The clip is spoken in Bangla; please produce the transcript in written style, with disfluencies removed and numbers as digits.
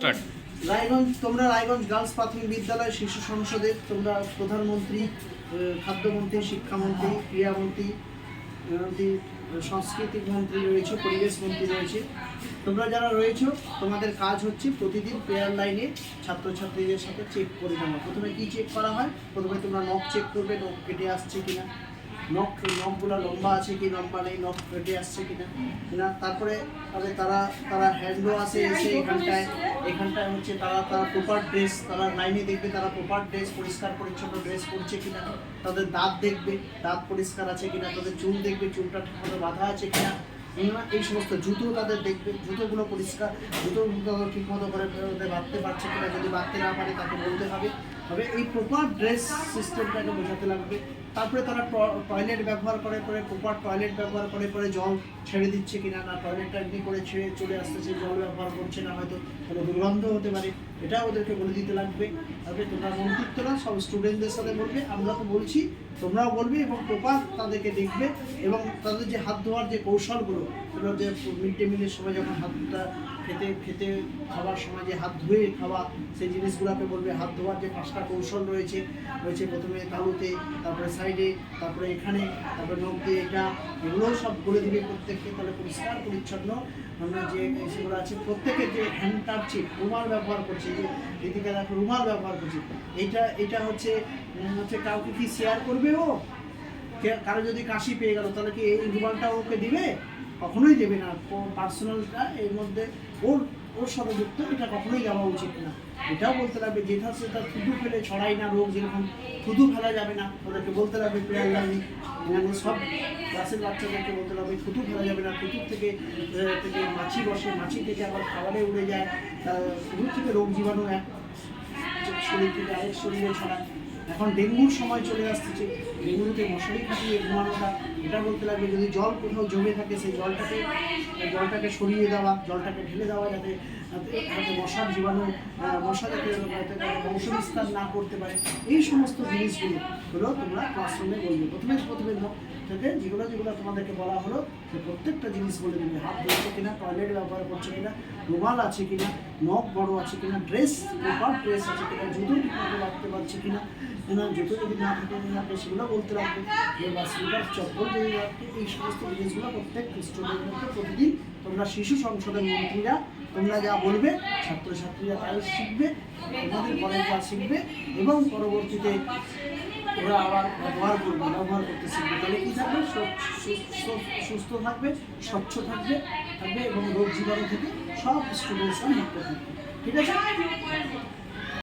স্টার্ট। রায়গঞ্জ তোমরা রায়গঞ্জ গার্লস প্রাথমিক বিদ্যালয় শিশু সংসদে তোমরা প্রধানমন্ত্রী, খাদ্যমন্ত্রী, শিক্ষামন্ত্রী, ক্রীড়ামন্ত্রী, সাংস্কৃতিক মন্ত্রী রয়েছে, পরিবেশ মন্ত্রী রয়েছে। তোমরা যারা রয়েছো তোমাদের কাজ হচ্ছে প্রতিদিন প্রেয়ার লাইনে ছাত্রছাত্রীদের সাথে চেক করে নেওয়া। প্রথমে কি চেক করা হয়? প্রথমে তোমরা নখ চেক করবে, নখ কেটে আসছে কিনা, নখগুলো লম্বা আছে কি লম্বা নেই, নখ কেটে আসছে কিনা না। তারপরে তারা হ্যান্ডও আসে এসে এখানটায় হচ্ছে তারা প্রপার ড্রেস, তারা লাইনে দেখবে তারা প্রপার ড্রেস, পরিষ্কার পরিচ্ছন্ন ড্রেস পরছে কিনা। তাদের দাঁত দেখবে, দাঁত পরিষ্কার আছে কিনা। তাদের চুল দেখবে, চুলটা ঠিকমতো বাঁধা আছে কিনা। এই সমস্ত জুতো তাদের দেখবে, জুতোগুলো পরিষ্কার, জুতোগুলো ঠিকমতো করে বাঁধতে পারছে কিনা। যদি বাঁধতে না পারে তাকে বলতে হবে। এই প্রপার ড্রেস সিস্টেমটাকে বোঝাতে লাগবে। তারপরে তারা টয়লেট ব্যবহার করে প্রপার টয়লেট ব্যবহার করে জল ছেড়ে দিচ্ছে কিনা, না টয়লেটটা এমনি করে ছেড়ে চলে আসতেছে, জল ব্যবহার করছে না, হয়তো কোনো দুর্গন্ধ হতে পারে, এটা ওদেরকে বলে দিতে লাগবে। তারপরে তোমরা মন্ত্রিত্বরা সব স্টুডেন্টদের সাথে বলবে, আমরা তো বলছি তোমরাও বলবে, এবং প্রপার তাদেরকে দেখবে। এবং তাদের যে হাত ধোয়ার যে কৌশলগুলো, সেগুলো যে মিড ডে মিলের সময় যখন হাতটা খেতে খাওয়ার সময় যে হাত ধুয়ে খাওয়া, সেই জিনিসগুলোকে বলবে। হাত ধোয়ার যে 5টা কৌশল রয়েছে প্রথমে তালুতে, তারপরে সাইডে, তারপরে এখানে, তারপরে নখ দিয়ে এটা, এগুলোও সব বলে দিবে প্রত্যেককে। তাহলে পরিষ্কার পরিচ্ছন্ন আমরা যে সেগুলো আছে, প্রত্যেকের যে হ্যান্ড টাচিং, রুমাল ব্যবহার করছে, যে দিদিকে দেখো রুমাল ব্যবহার করছে, এটা হচ্ছে কাউকে কি শেয়ার করবে ও? কারো যদি কাশি পেয়ে গেল তাহলে কি এই রুমালটা ওকে দিবে? কখনোই দেবে না। পার্সোনালটা এর মধ্যে ওর সাথে যুক্ত, এটা কখনোই যাওয়া উচিত না। এটাও বলতে লাগবে যেটা সেটা থুতু ফেলে ছড়াই না রোগ, যেরকম থুতু ফেলা যাবে না, ওদেরকে বলতে লাগবে প্রেয়ার লাইনে। সব ক্লাসের বাচ্চাদেরকে বলতে লাগবে থুতু ফেলা যাবে না। থুতুর থেকে মাছি বসে, মাছি থেকে আবার খাবারে উড়ে যায়, থুতুর থেকে রোগ জীবাণু এক শরীর থেকে আরেক শরীরে ছড়ায়। এখন ডেঙ্গুর সময় চলে আসতেছে, ডেঙ্গুতে মশারি খাটিয়ে ঘুমানোটা, এটা বলতে লাগবে। যদি জল কোথাও জমে থাকে সেই জলটাকে সরিয়ে দেওয়া, জলটাকে ঢেলে দেওয়া, যাতে মশার জীবাণু, মশা যাতে বংশবিস্তার না করতে পারে। এই সমস্ত জিনিসগুলো তোমরা ক্লাসরুমে বলবে। প্রথমে থেকে যেগুলো তোমাদেরকে বলা হলো সে প্রত্যেকটা জিনিস বলে দেবে। হাত ধুচ্ছে কিনা, টয়লেট ব্যবহার করছে কিনা, রুমাল আছে কিনা, নখ বড় আছে কিনা, ড্রেস প্রপার ড্রেস আছে কিনা, জুতো ঠিকমতো রাখতে পারছে কিনা, জুতো যদি না থাকে সেগুলো বলতে লাগবে। বা স্লিপার চপ্পল যদি রাখতে, এই সমস্ত জিনিসগুলো প্রত্যেক স্টুডেন্টকে প্রতিদিন তোমরা শিশু সংসদের মন্ত্রীরা তোমরা যা বলবে, ছাত্রছাত্রীরা তাই শিখবে, তোমাদের কলেজরা শিখবে, এবং পরবর্তীতে ওরা আবার ব্যবহার করতে শিখবে। তাহলে কী থাকবে? সুস্থ থাকবে, স্বচ্ছ থাকবে এবং রোগ জীবাণু থেকে সব স্টুডেন্টসরা মুক্ত থাকবে। ঠিক আছে?